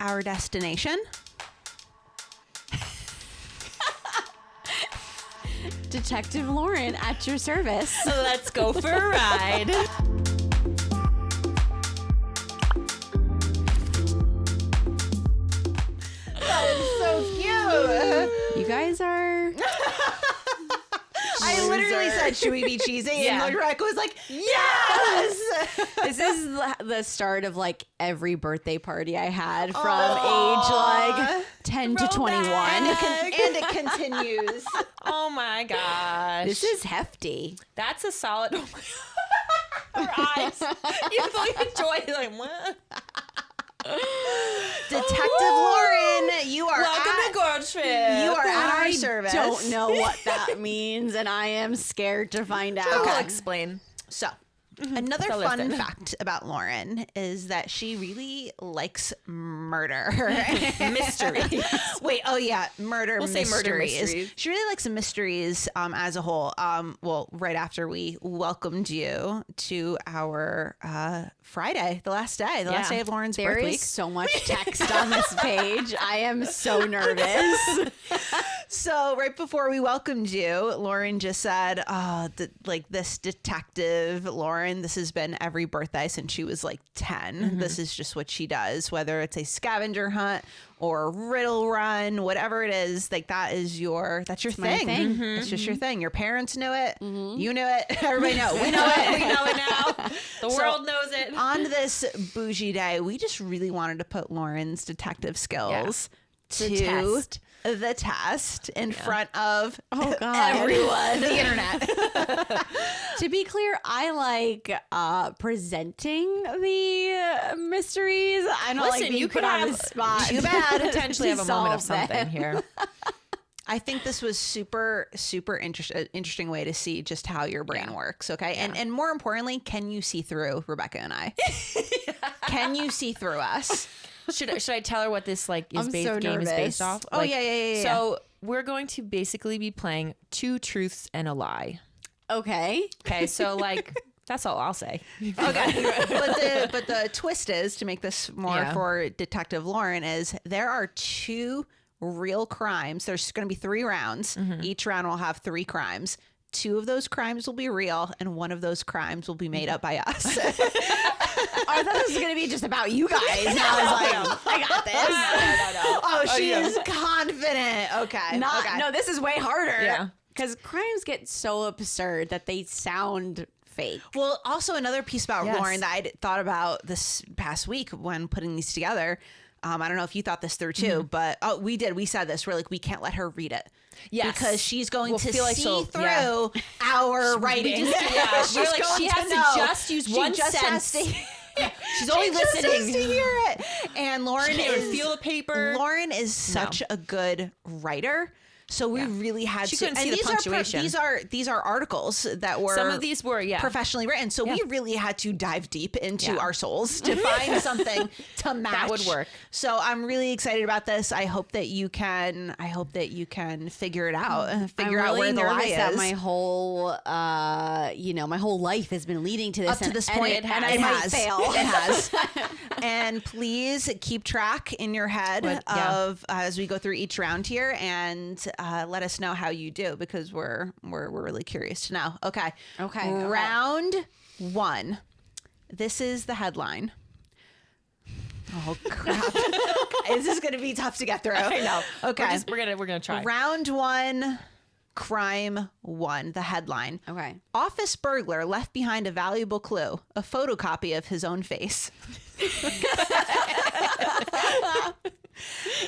our destination. Detective Lauren at your service. Let's go for a ride. That is so cute. You guys are... I literally said, should we be cheesy? Yeah. And Rebecca was like, yes! This is the start of like every birthday party I had from age like 10 to 21. And it continues. Oh my gosh. This is hefty. That's a solid. Oh my Her eyes. You really enjoy it. Like, what? Detective Lauren, you are Welcome to Girl Trip. You are at our I service. don't know what that means, and I am scared to find out. I'll explain. So, another So fun listen. fact about Lauren is that she really likes murder. Mystery. Wait, oh yeah, murder We'll say mysteries. murder mysteries. She really likes mysteries as a whole. Well, right after we welcomed you to our Friday, the last day of Lauren's There birth is week. so much text on this page. I am so nervous. So right before we welcomed you, Lauren just said, this detective, Lauren, this has been every birthday since she was like 10. Mm-hmm. This is just what she does, whether it's a scavenger hunt or a riddle run, whatever it is, like that's your my thing. thing. Mm-hmm. It's just your thing. Your parents knew it. Mm-hmm. You knew it. Everybody know. We know it. We know it now. The world knows it. On this bougie day, we just really wanted to put Lauren's detective skills to test. the test in front of God. everyone, the internet. To be clear, I like presenting the mysteries. I don't like Listen, being you put could on have- the spot. Too bad. Potentially have a moment of solve something them. here. I think this was super interesting way to see just how your brain works. Okay, and more importantly, can you see through Rebecca and I? Can you see through us? Should I tell her what this like is I'm based so game is nervous. based off? Oh, yeah. So we're going to basically be playing 2 truths and a lie. Okay. Okay, so like that's all I'll say. Okay, but the twist is, to make this more Yeah. for Detective Lauren, is there are 2 real crimes. There's going to be 3 rounds. Mm-hmm. Each round will have 3 crimes. 2 of those crimes will be real, and 1 of those crimes will be made up by us. I thought this was going to be just about you guys. And I was like, I got this. No. Oh, she is confident. Okay. No, this is way harder. Yeah. Because crimes get so absurd that they sound fake. Well, also another piece about Yes. Lauren that I thought about this past week when putting these together. I don't know if you thought this through too, but we did. We said this. We're like, we can't let her read it. Yes. Because she's going We'll to feel like see she'll- through yeah. our writing. Yeah, She's we're like, going she has to know. just use She one just has sense. to- She's only She just listening. has to hear it. And Lauren She can't even is feel the paper. Lauren is such a good writer. So we really had She to. couldn't see and the punctuation. These are articles that were Some of these were, professionally written. So we really had to dive deep into our souls to find something to match. That would work. So I'm really excited about this. I hope that you can. Figure it out. Figure out where the lie is. That my whole, my whole life has been leading to this. Up to this point, and I might fail. It has. And please keep track in your head of as we go through each round here, and let us know how you do, because we're really curious to know. Okay. Round 1. This is the headline. Oh crap! This is going to be tough to get through. I know. Okay. We're gonna try. Round 1. Crime 1, the headline. Okay. Office burglar left behind a valuable clue, a photocopy of his own face.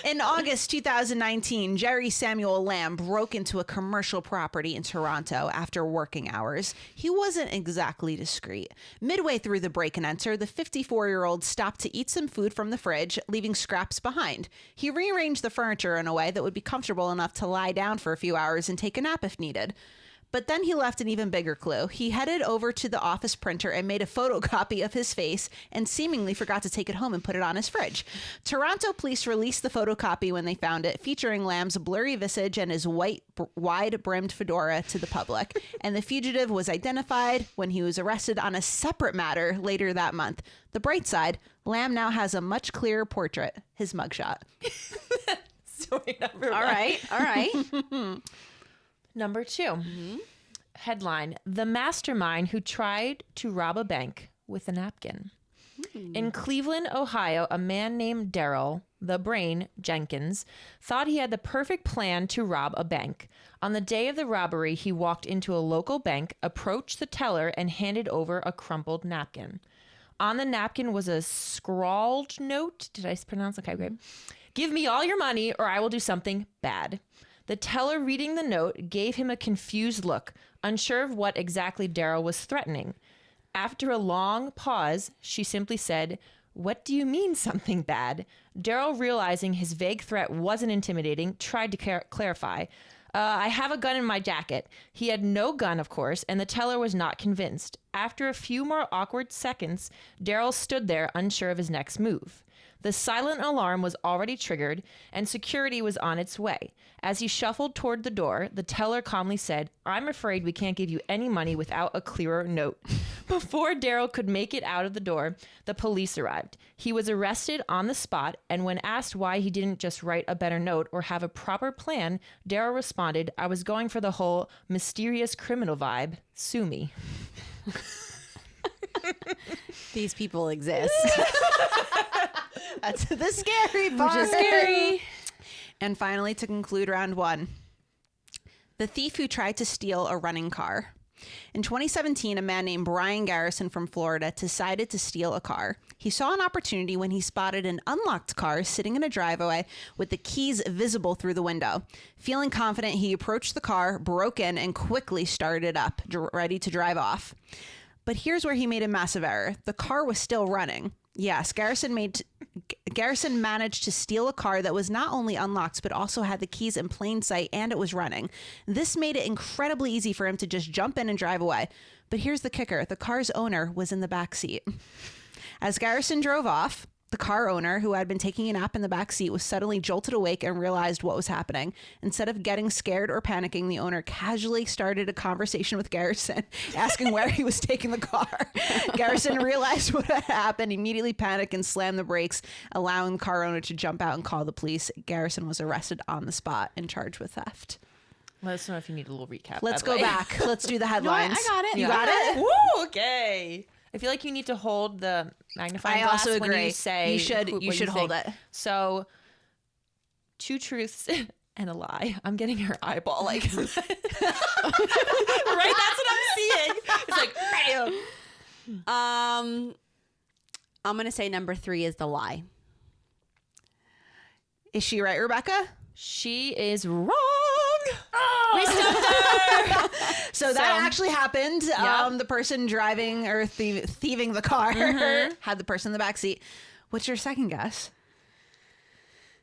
In August 2019, Jerry Samuel Lamb broke into a commercial property in Toronto after working hours. He wasn't exactly discreet. Midway through the break and enter, the 54-year-old stopped to eat some food from the fridge, leaving scraps behind. He rearranged the furniture in a way that would be comfortable enough to lie down for a few hours and take a nap if needed. But then he left an even bigger clue. He headed over to the office printer and made a photocopy of his face and seemingly forgot to take it home and put it on his fridge. Toronto police released the photocopy when they found it, featuring Lamb's blurry visage and his white, wide-brimmed fedora to the public. And the fugitive was identified when he was arrested on a separate matter later that month. The bright side, Lamb now has a much clearer portrait, his mugshot. Story number All one. right. All right. Number 2. Headline: The mastermind who tried to rob a bank with a napkin. In Cleveland, Ohio, a man named Daryl, the Brain Jenkins, thought he had the perfect plan to rob a bank. On the day of the robbery, he walked into a local bank, approached the teller, and handed over a crumpled napkin. On the napkin was a scrawled note. Did I pronounce it? Okay, great. Give me all your money or I will do something bad. The teller reading the note gave him a confused look, unsure of what exactly Daryl was threatening. After a long pause, she simply said, "What do you mean something bad?" Daryl, realizing his vague threat wasn't intimidating, tried to clarify. I have a gun in my jacket. He had no gun, of course, and the teller was not convinced. After a few more awkward seconds, Daryl stood there, unsure of his next move. The silent alarm was already triggered, and security was on its way. As he shuffled toward the door, the teller calmly said, "I'm afraid we can't give you any money without a clearer note." Before Daryl could make it out of the door, the police arrived. He was arrested on the spot, and when asked why he didn't just write a better note or have a proper plan, Daryl responded, "I was going for the whole mysterious criminal vibe. Sue me." These people exist. That's the scary part. Which is scary. And finally, to conclude round 1, the thief who tried to steal a running car. In 2017, a man named Brian Garrison from Florida decided to steal a car. He saw an opportunity when he spotted an unlocked car sitting in a driveway with the keys visible through the window. Feeling confident, he approached the car, broke in, and quickly started it up, ready to drive off. But here's where he made a massive error. The car was still running. Yes, Garrison managed to steal a car that was not only unlocked, but also had the keys in plain sight, and it was running. This made it incredibly easy for him to just jump in and drive away. But here's the kicker. The car's owner was in the back seat. As Garrison drove off, the car owner, who had been taking a nap in the back seat, was suddenly jolted awake and realized what was happening. Instead of getting scared or panicking, the owner casually started a conversation with Garrison, asking where he was taking the car. Garrison realized what had happened, immediately panicked and slammed the brakes, allowing the car owner to jump out and call the police. Garrison was arrested on the spot and charged with theft. Let us know if you need a little recap. Let's go back. Let's do the headlines. I got it. You got it? Woo, okay. I feel like you need to hold the magnifying glass also when agree. you say You should hold it. So, 2 truths and a lie. I'm getting her eyeball like right. That's what I'm seeing. It's like I'm gonna say number 3 is the lie. Is she right, Rebecca? she is wrong. We stumped her. So that actually happened. Yep. The person driving or thieving the car had the person in the back seat. What's your second guess?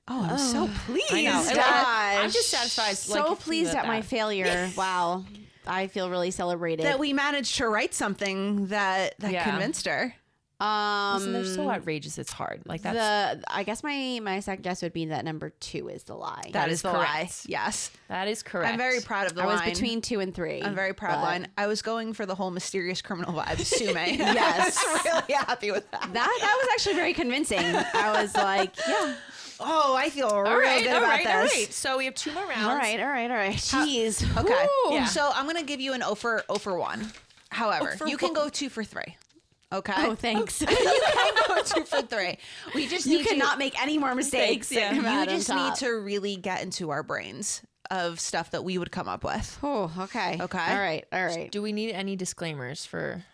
Oh, I'm so pleased. I know. Gosh. I'm just satisfied. So pleased at my failure. Wow. I feel really celebrated. That we managed to write something that convinced her. Listen, they're so outrageous. It's hard. Like that's I guess my second guess would be that number 2 is the lie. That is the lie. correct. Yes. That is correct. I'm very proud of the I line. was between 2 and 3. I'm very proud of the but line. I was going for the whole mysterious criminal vibe. Sue me. Yes. I was really happy with that. That was actually very convincing. I was like, yeah. Oh, I feel real all right, good all about right, this. all right. So we have 2 more rounds. All right. Jeez. Okay. Woo. Yeah. So I'm going to give you an 0 for 1. However, you can go 2 for 3. Okay. Oh, thanks. You can go 2 for 3. We just You need cannot make any more mistakes. Yeah. and come You out on just top. need to really get into our brains of stuff that we would come up with. Oh, okay. Okay. All right. Do we need any disclaimers for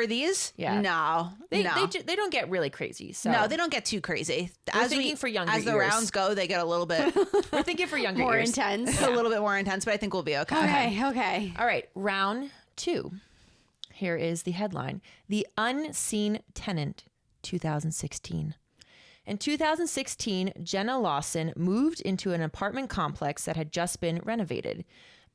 these? Yeah. No. they no. they don't get really crazy. So No, they don't get too crazy. We're thinking for younger as the ears. rounds go, they get a little bit we're thinking for younger More ears. intense. a little bit more intense, but I think we'll be okay. Okay. All right, round 2. Here is the headline: The Unseen Tenant, 2016. In 2016, Jenna Lawson moved into an apartment complex that had just been renovated.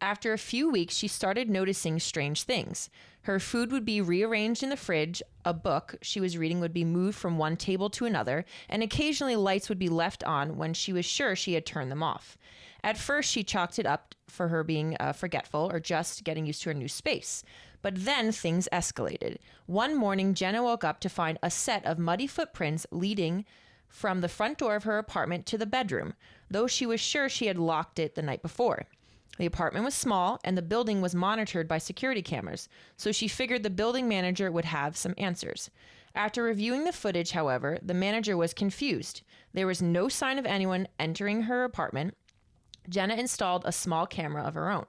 After a few weeks, she started noticing strange things. Her food would be rearranged in the fridge, a book she was reading would be moved from one table to another, and occasionally lights would be left on when she was sure she had turned them off. At first, she chalked it up for her being forgetful or just getting used to her new space. But then things escalated. One morning, Jenna woke up to find a set of muddy footprints leading from the front door of her apartment to the bedroom, though she was sure she had locked it the night before. The apartment was small, and the building was monitored by security cameras, so she figured the building manager would have some answers. After reviewing the footage, however, the manager was confused. There was no sign of anyone entering her apartment. Jenna installed a small camera of her own.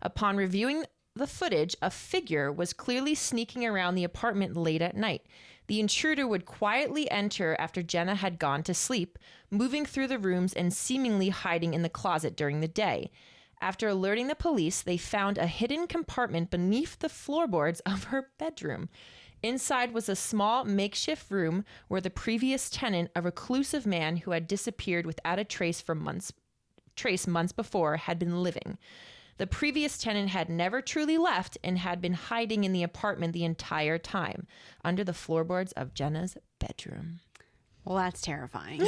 Upon reviewing the footage, a figure was clearly sneaking around the apartment late at night. The intruder would quietly enter after Jenna had gone to sleep, moving through the rooms and seemingly hiding in the closet during the day. After alerting the police, they found a hidden compartment beneath the floorboards of her bedroom. Inside was a small makeshift room where the previous tenant, a reclusive man who had disappeared without a trace months before, had been living. The previous tenant had never truly left and had been hiding in the apartment the entire time, under the floorboards of Jenna's bedroom. Well, that's terrifying.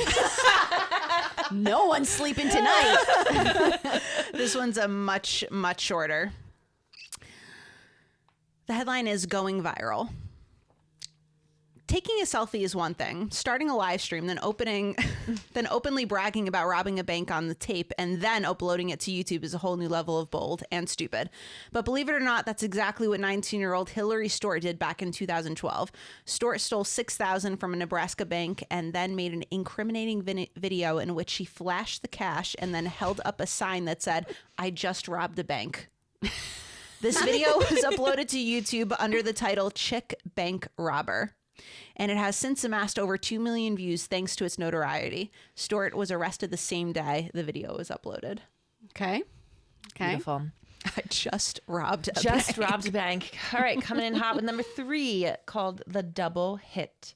No one's sleeping tonight. This one's a much, much shorter. The headline is Going Viral. Taking a selfie is one thing. Starting a live stream, then openly bragging about robbing a bank on the tape, and then uploading it to YouTube is a whole new level of bold and stupid. But believe it or not, that's exactly what 19-year-old Hillary Stewart did back in 2012. Stewart stole $6,000 from a Nebraska bank and then made an incriminating video in which she flashed the cash and then held up a sign that said, "I just robbed a bank." This video was uploaded to YouTube under the title Chick Bank Robber, and it has since amassed over 2 million views thanks to its notoriety. Stewart was arrested the same day the video was uploaded. Okay. Beautiful. I just robbed a Just bank. robbed a bank. All right, coming in hot with number 3, called the double hit.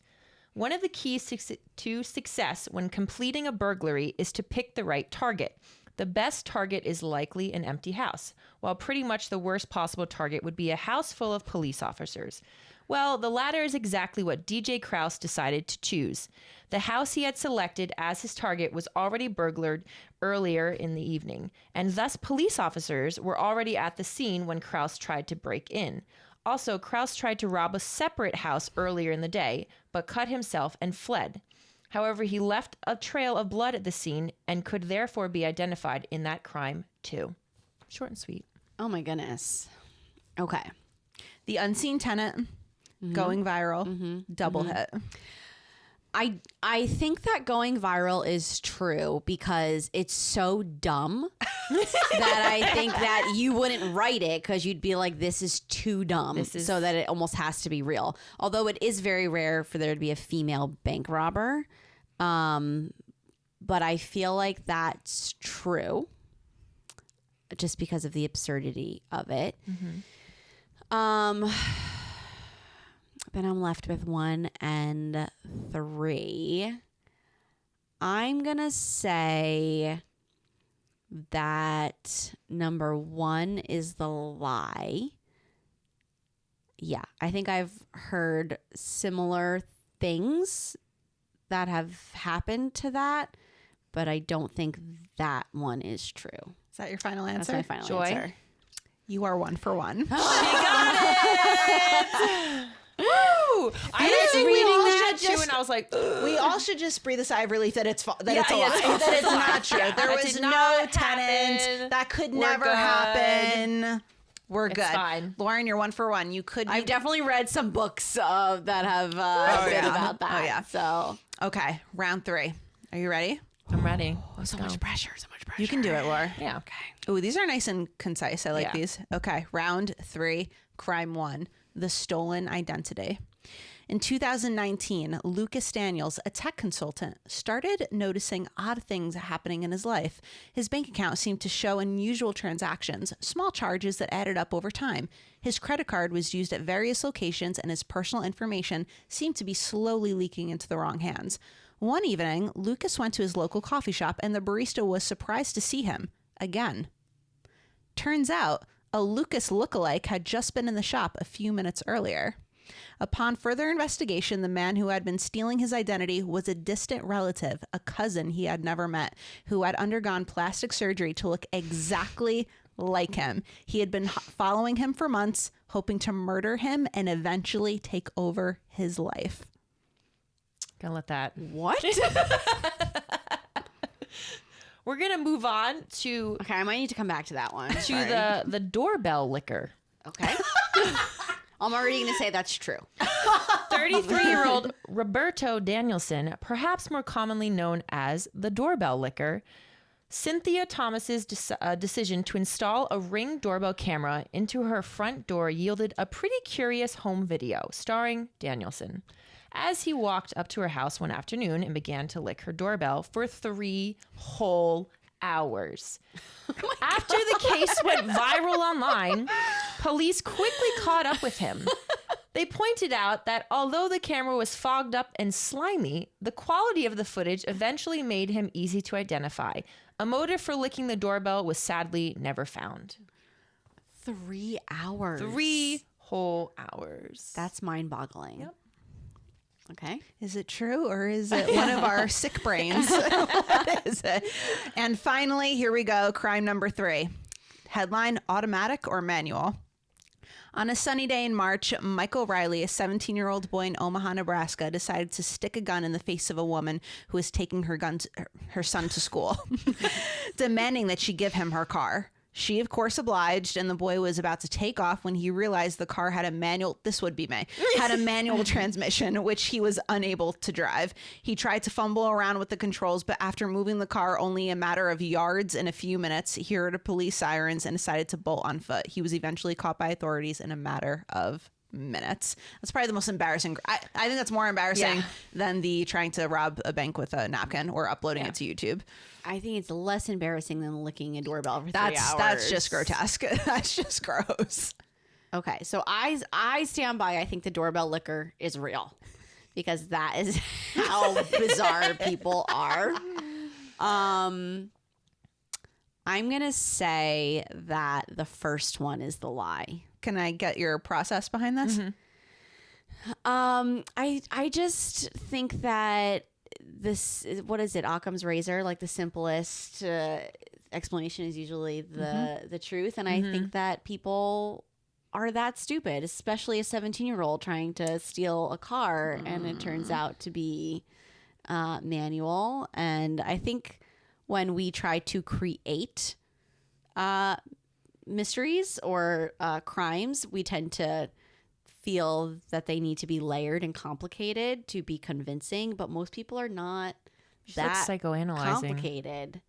One of the keys to success when completing a burglary is to pick the right target. The best target is likely an empty house, while pretty much the worst possible target would be a house full of police officers. Well, the latter is exactly what DJ Krause decided to choose. The house he had selected as his target was already burglared earlier in the evening, and thus police officers were already at the scene when Krause tried to break in. Also, Krause tried to rob a separate house earlier in the day, but cut himself and fled. However, he left a trail of blood at the scene and could therefore be identified in that crime too. Short and sweet. Oh my goodness. Okay. The Unseen Tenant, Going Viral, double hit. I think that going viral is true because it's so dumb that I think that you wouldn't write it because you'd be like, this is too dumb, so that it almost has to be real. Although it is very rare for there to be a female bank robber. But I feel like that's true just because of the absurdity of it. Then I'm left with 1 and 3. I'm going to say that number 1 is the lie. Yeah, I think I've heard similar things that have happened to that, but I don't think that one is true. Is that your final answer? That's my final Joy? answer. You are 1 for 1. She got it! Woo! I was think we reading all that should too, just- and I was like, ugh. We all should just breathe a sigh of relief that it's a lie. it's That it's not true. Yeah, There that was did no not tenant. happen. That could We're never good. happen. We're It's good. fine. Lauren, you're 1 for 1. You could. I've definitely read some books that have been yeah. about that. Oh, yeah. So Okay, round 3. Are you ready? I'm ready. so much pressure. You can do it, Laura. Yeah. Okay. Ooh, these are nice and concise. I like Yeah. these. Okay, round 3, crime 1, the stolen identity. In 2019, Lucas Daniels, a tech consultant, started noticing odd things happening in his life. His bank account seemed to show unusual transactions, small charges that added up over time. His credit card was used at various locations, and his personal information seemed to be slowly leaking into the wrong hands. One evening, Lucas went to his local coffee shop, and the barista was surprised to see him again. Turns out a Lucas lookalike had just been in the shop a few minutes earlier. Upon further investigation, the man who had been stealing his identity was a distant relative, a cousin he had never met, who had undergone plastic surgery to look exactly like him. He had been following him for months, hoping to murder him and eventually take over his life. Gonna let that. What? We're gonna move on to Okay, I might need to come back to that one. the doorbell licker. Okay. I'm already going to say that's true. 33-year-old Roberto Danielson, perhaps more commonly known as the doorbell licker, Cynthia Thomas's decision to install a Ring doorbell camera into her front door yielded a pretty curious home video starring Danielson as he walked up to her house one afternoon and began to lick her doorbell for 3 whole hours. After the case went viral online, police quickly caught up with him. They pointed out that although the camera was fogged up and slimy, the quality of the footage eventually made him easy to identify. A motive for licking the doorbell was sadly never found. 3 hours. 3 whole hours. That's mind-boggling. Yep. Okay. Is it true or is it one of our sick brains? What is it? And finally, here we go. Crime number 3. Headline, automatic or manual? On a sunny day in March, Michael Riley, a 17-year-old boy in Omaha, Nebraska, decided to stick a gun in the face of a woman who was taking her son to school, demanding that she give him her car. She, of course, obliged, and the boy was about to take off when he realized the car had a manual transmission, which he was unable to drive. He tried to fumble around with the controls, but after moving the car only a matter of yards in a few minutes, he heard police sirens and decided to bolt on foot. He was eventually caught by authorities in a matter of minutes. That's probably the most embarrassing. I think that's more embarrassing than the trying to rob a bank with a napkin or uploading it to YouTube. I think it's less embarrassing than licking a doorbell for 3 hours. That's just grotesque. That's just gross. Okay, so I stand by. I think the doorbell licker is real because that is how bizarre people are. I'm gonna say that the first one is the lie. Can I get your process behind this? Mm-hmm. I just think that this is, what is it? Occam's razor, like the simplest explanation is usually the truth. And I think that people are that stupid, especially a 17-year-old trying to steal a car and it turns out to be manual. And I think when we try to create mysteries or crimes, we tend to feel that they need to be layered and complicated to be convincing, but most people are not that psychoanalyzing. Complicated.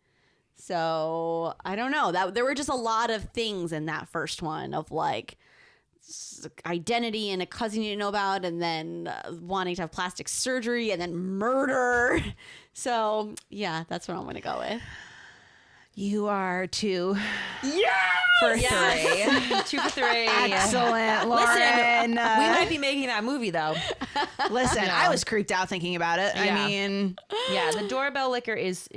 So I don't know. That there were just a lot of things in that first one of like identity and a cousin you didn't know about, and then wanting to have plastic surgery, and then murder. So yeah, that's what I'm going to go with. You are 2 for 3. 2 for 3. Excellent, Lauren. Listen, we might be making that movie though. Listen, I was creeped out thinking about it. Yeah. I mean, the doorbell licker is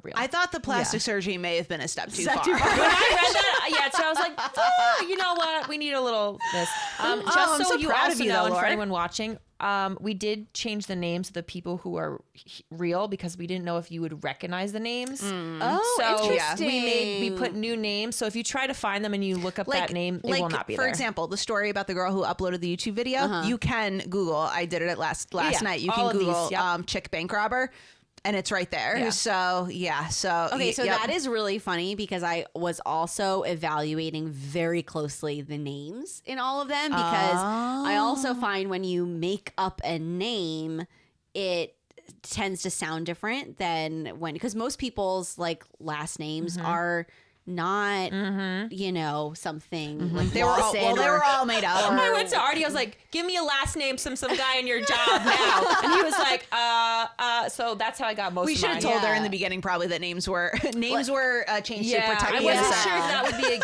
real. I thought the plastic surgery may have been a step too far. When I read that, so I was like, you know what? We need a little this. Just I'm so so you proud also of you, know, though, and for Laura. anyone watching, we did change the names of the people who are real because we didn't know if you would recognize the names. Oh, so interesting. we put new names. So if you try to find them and you look up that name, it will not be for there. example, the story about the girl who uploaded the YouTube video, you can Google. I did it last night. You all can of these, Google chick bank robber, and it's right there. Yeah. So Okay, so that is really funny because I was also evaluating very closely the names in all of them because I also find when you make up a name, it tends to sound different than because most people's like last names are not, something like they were all made up. I went to Artie. I was like, "Give me a last name, some guy in your job now," and he was like, So that's how I got most. We of should mine. have told her in the beginning probably that names were changed to protect I the wasn't innocent. sure if that would be a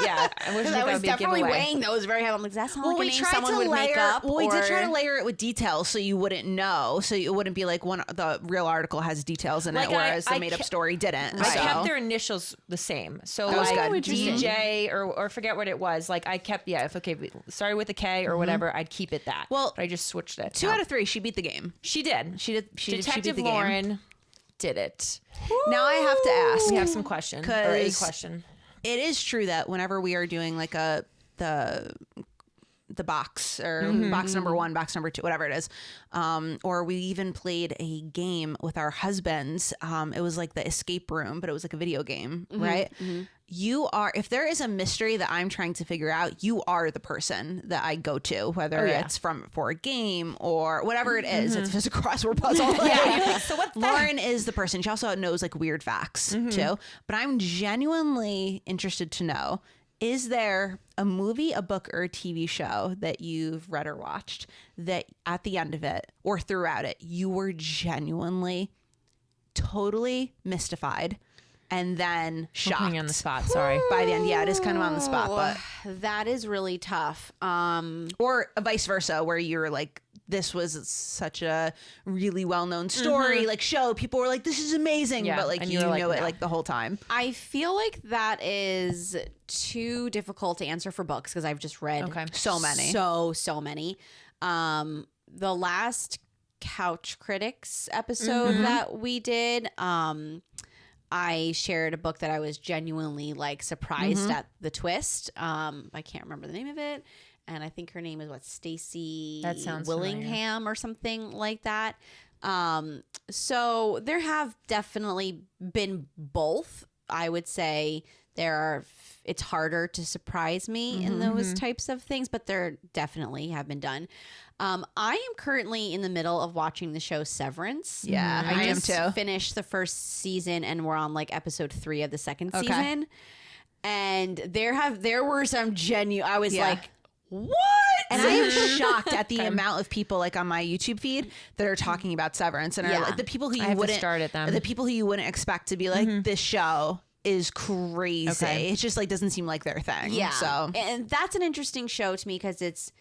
I wasn't sure if I that was would be a definitely giveaway. weighing those very heavily. I'm like, that's not like a we name tried someone to would make up. we did try or- to layer it with details so you wouldn't know, so it wouldn't be like the real article has details in Like it, whereas I the made up story didn't. I so. kept their initials the same. So That was like good. DJ or forget what it was. Like I kept, if we started with a K or whatever, I'd keep it that. Well, but I just switched it. 2 out of 3, she beat the game. She did. Detective beat the Lauren game. did it. Now I have to ask. We have some questions. Or a question. It is true that whenever we are doing like the box or box number 1, box number 2, whatever it is, or we even played a game with our husbands. It was like the escape room, but it was like a video game, right? You are, if there is a mystery that I'm trying to figure out, you are the person that I go to, whether it's for a game or whatever it is. It's just a crossword puzzle. So what's Lauren is the person. She also knows like weird facts too. But I'm genuinely interested to know, is there a movie, a book, or a TV show that you've read or watched that at the end of it or throughout it, you were genuinely totally mystified and then shocked? Putting you on the spot, sorry. By the end. Yeah, it is kind of on the spot, but that is really tough. or vice versa, where you're like, this was such a really well-known story, like show. People were like, this is amazing. But like, you know it like the whole time. I feel like that is too difficult to answer for books because I've just read so many. So many. The last Couch Critics episode that we did, I shared a book that I was genuinely like surprised at the twist. I can't remember the name of it. And I think her name is Stacey Willingham or something like that. So there have definitely been both. I would say it's harder to surprise me in those types of things, but there definitely have been done. I am currently in the middle of watching the show Severance. Yeah, I am just too. finished the first season and we're on like episode 3 of the second season. And there were some I was like, what? And I am shocked at the amount of people like on my YouTube feed that are talking about Severance and are like the people who you wouldn't expect to be like, this show is crazy. It just like doesn't seem like their thing. Yeah. So and that's an interesting show to me because it's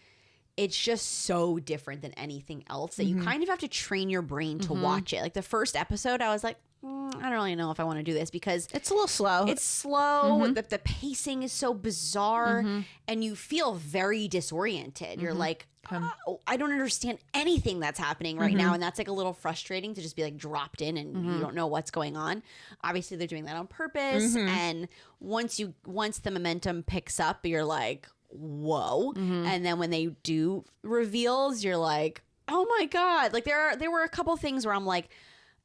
just so different than anything else that you kind of have to train your brain to watch it. Like the first episode, I was like, I don't really know if I want to do this because it's a little slow. It's slow. The pacing is so bizarre and you feel very disoriented. You're like, I don't understand anything that's happening right now. And that's like a little frustrating to just be like dropped in and you don't know what's going on. Obviously they're doing that on purpose. And once the momentum picks up, you're like, whoa. And then when they do reveals, you're like, oh my God. Like there were a couple things where I'm like,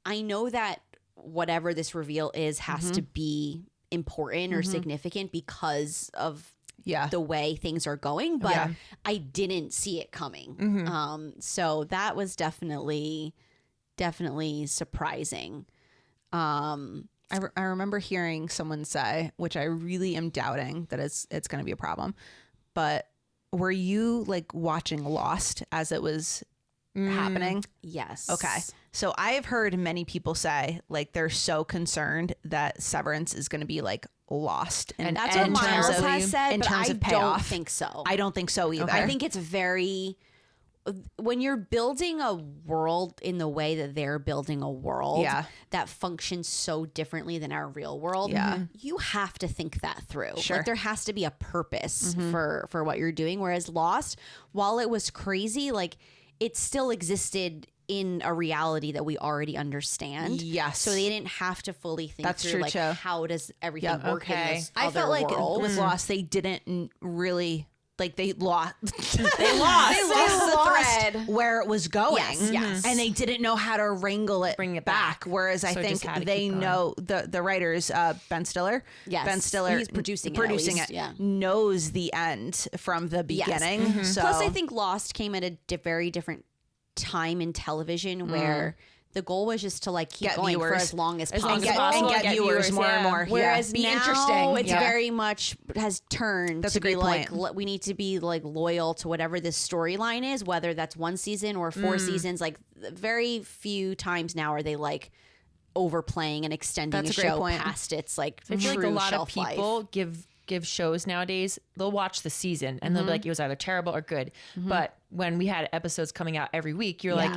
I know that whatever this reveal is has to be important or significant because of the way things are going, but I didn't see it coming. So that was definitely surprising. I remember hearing someone say, which I really am doubting that it's going to be a problem, but were you like watching Lost as it was happening? Yes. Okay. So I have heard many people say like they're so concerned that Severance is going to be like Lost, and that's what Miles has said. In terms of payoff, I don't think so. I don't think so either. Okay. I think it's very when you're building a world in the way that they're building a world that functions so differently than our real world, you have to think that through. Sure. Like there has to be a purpose for what you're doing. Whereas Lost, while it was crazy, like it still existed in a reality that we already understand. Yes. So they didn't have to fully think That's through true like too. how does everything work in this I other felt like world. with Lost they didn't really like they lost the thread where it was going. Yes. And they didn't know how to bring it back. Whereas I think they know the writers, Ben Stiller. Yes. Ben Stiller, he's producing it, knows the end from the beginning. So plus I think Lost came at a very different time in television where the goal was just to like keep going for as long as possible and get viewers more and more. Whereas be now interesting. It's very much has turned That's to a great be like point. we need to be like loyal to whatever this storyline is, whether that's 1 season or 4 seasons. Like very few times now are they like overplaying and extending a show past its like I feel like a lot of life. people give shows nowadays, they'll watch the season and they'll be like, it was either terrible or good. But when we had episodes coming out every week, you're like,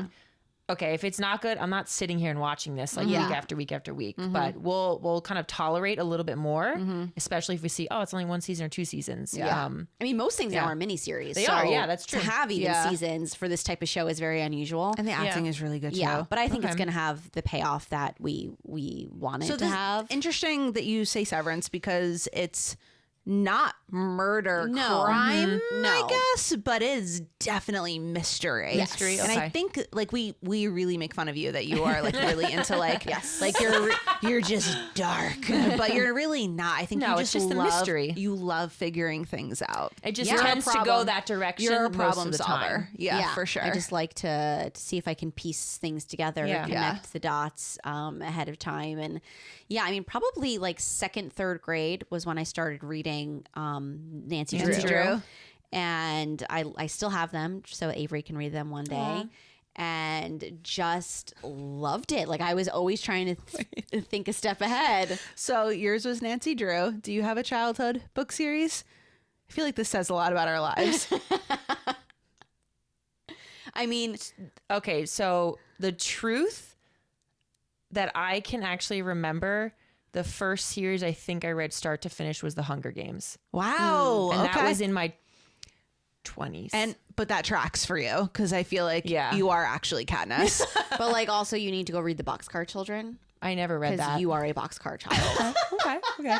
okay, if it's not good, I'm not sitting here and watching this like week after week after week. But we'll kind of tolerate a little bit more, especially if we see, it's only 1 season or 2 seasons. Yeah. I mean, most things now are miniseries. They are, yeah, that's true. To have even seasons for this type of show is very unusual. And the acting is really good too. Yeah, but I think it's going to have the payoff that we want it to have. Interesting that you say Severance because it's not murder crime, I guess, but it is definitely mystery. Mystery, and I think like we really make fun of you that you are like really into like like you're just dark, but you're really not. I think you it's just love, the mystery. You love figuring things out. It just tends to go that direction. You're a problem most of the solver. time. Yeah, for sure. I just like to see if I can piece things together, connect the dots ahead of time, and I mean probably like 2nd, 3rd grade was when I started reading Nancy Drew. And I still have them so Avery can read them one day. And just loved it. Like I was always trying to think a step ahead. So yours was Nancy Drew. Do you have a childhood book series? I feel like this says a lot about our lives. I mean, okay, so the truth that I can actually remember, the first series I think I read start to finish was The Hunger Games. Wow. And that was in my 20s. But that tracks for you because I feel like you are actually Katniss. but like also you need to go read The Boxcar Children. I never read that. Because you are a boxcar child. Okay.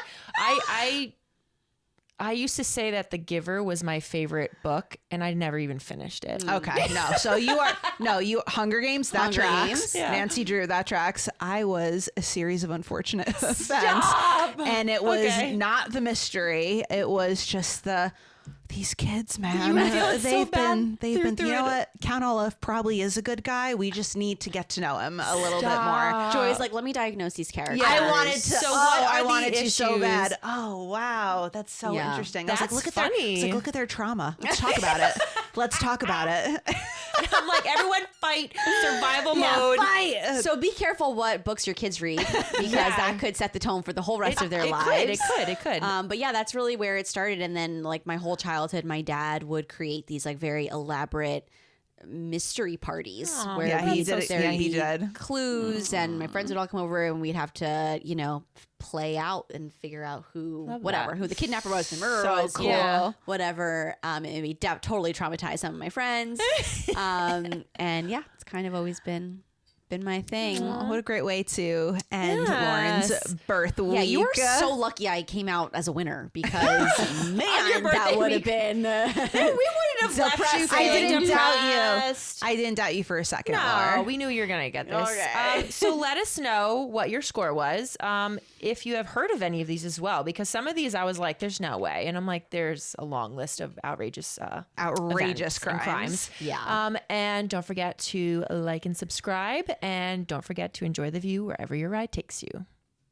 I used to say that The Giver was my favorite book, and I never even finished it. Okay, no. So you Hunger Games, that Hunger tracks. Games? Yeah. Nancy Drew, that tracks. I was A Series of Unfortunate Events. And it was not the mystery. It was just these kids, man. They've been you know what? Count Olaf probably is a good guy. We just need to get to know him a little bit more. Joy's like, let me diagnose these characters. Yeah, I wanted to. So what are I the wanted to so issues? bad. Oh wow, that's so Yeah. interesting. That's I was like, funny. look at their trauma. Let's talk about it. Let's talk about it. I'm like, everyone fight, survival mode. Fight. So be careful what books your kids read because that could set the tone for the whole rest of their lives. It could. But yeah, that's really where it started. And then like my whole childhood, my dad would create these like very elaborate mystery parties where he did. clues and my friends would all come over and we'd have to, play out and figure out who the kidnapper was, the murderer was, cool. whatever. And we totally traumatized some of my friends. And yeah, it's kind of always been my thing. What a great way to end Lauren's birth week. Yeah, you were so lucky I came out as a winner because man, that would have been. We wouldn't have left you I didn't depressed. doubt you. I didn't doubt you for a second, No, Laura. we knew you were going to get this. Okay. So let us know what your score was. If you have heard of any of these as well, because some of these I was like, there's no way. And I'm like, there's a long list of outrageous events and crimes. Yeah. And don't forget to like and subscribe. And don't forget to enjoy the view wherever your ride takes you.